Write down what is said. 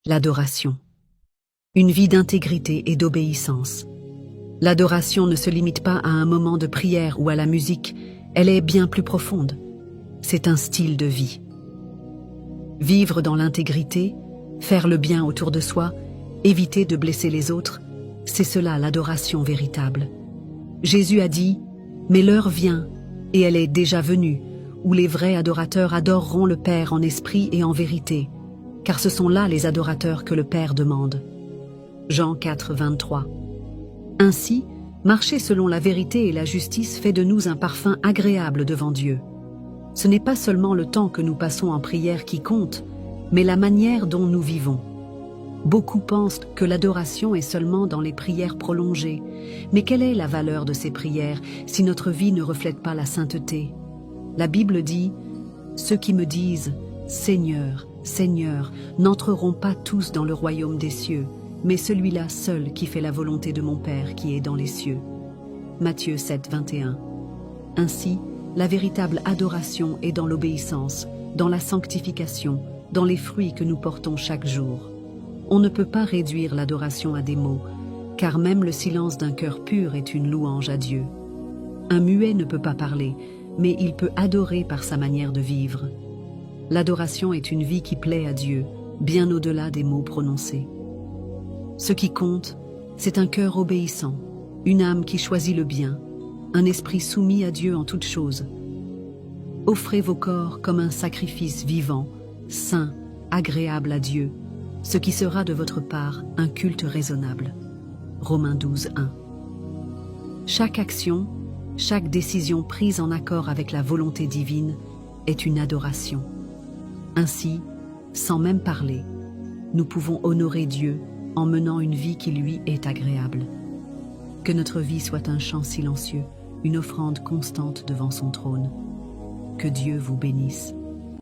L'adoration. Une vie d'intégrité et d'obéissance. L'adoration ne se limite pas à un moment de prière ou à la musique, elle est bien plus profonde. C'est un style de vie. Vivre dans l'intégrité, faire le bien autour de soi, éviter de blesser les autres, c'est cela l'adoration véritable. Jésus a dit « Mais l'heure vient, et elle est déjà venue, où les vrais adorateurs adoreront le Père en esprit et en vérité, car ce sont là les adorateurs que le Père demande. » Jean 4, 23. Ainsi, marcher selon la vérité et la justice fait de nous un parfum agréable devant Dieu. Ce n'est pas seulement le temps que nous passons en prière qui compte, mais la manière dont nous vivons. Beaucoup pensent que l'adoration est seulement dans les prières prolongées. Mais quelle est la valeur de ces prières si notre vie ne reflète pas la sainteté? La Bible dit « Ceux qui me disent « Seigneur, Seigneur » n'entreront pas tous dans le royaume des cieux, mais celui-là seul qui fait la volonté de mon Père qui est dans les cieux. » Matthieu 7, 21. Ainsi, la véritable adoration est dans l'obéissance, dans la sanctification, dans les fruits que nous portons chaque jour. On ne peut pas réduire l'adoration à des mots, car même le silence d'un cœur pur est une louange à Dieu. Un muet ne peut pas parler, mais il peut adorer par sa manière de vivre. L'adoration est une vie qui plaît à Dieu, bien au-delà des mots prononcés. Ce qui compte, c'est un cœur obéissant, une âme qui choisit le bien, un esprit soumis à Dieu en toutes choses. Offrez vos corps comme un sacrifice vivant, saint, agréable à Dieu, ce qui sera de votre part un culte raisonnable. Romains 12, 1. Chaque action, chaque décision prise en accord avec la volonté divine est une adoration. Ainsi, sans même parler, nous pouvons honorer Dieu en menant une vie qui lui est agréable. Que notre vie soit un chant silencieux, une offrande constante devant son trône. Que Dieu vous bénisse.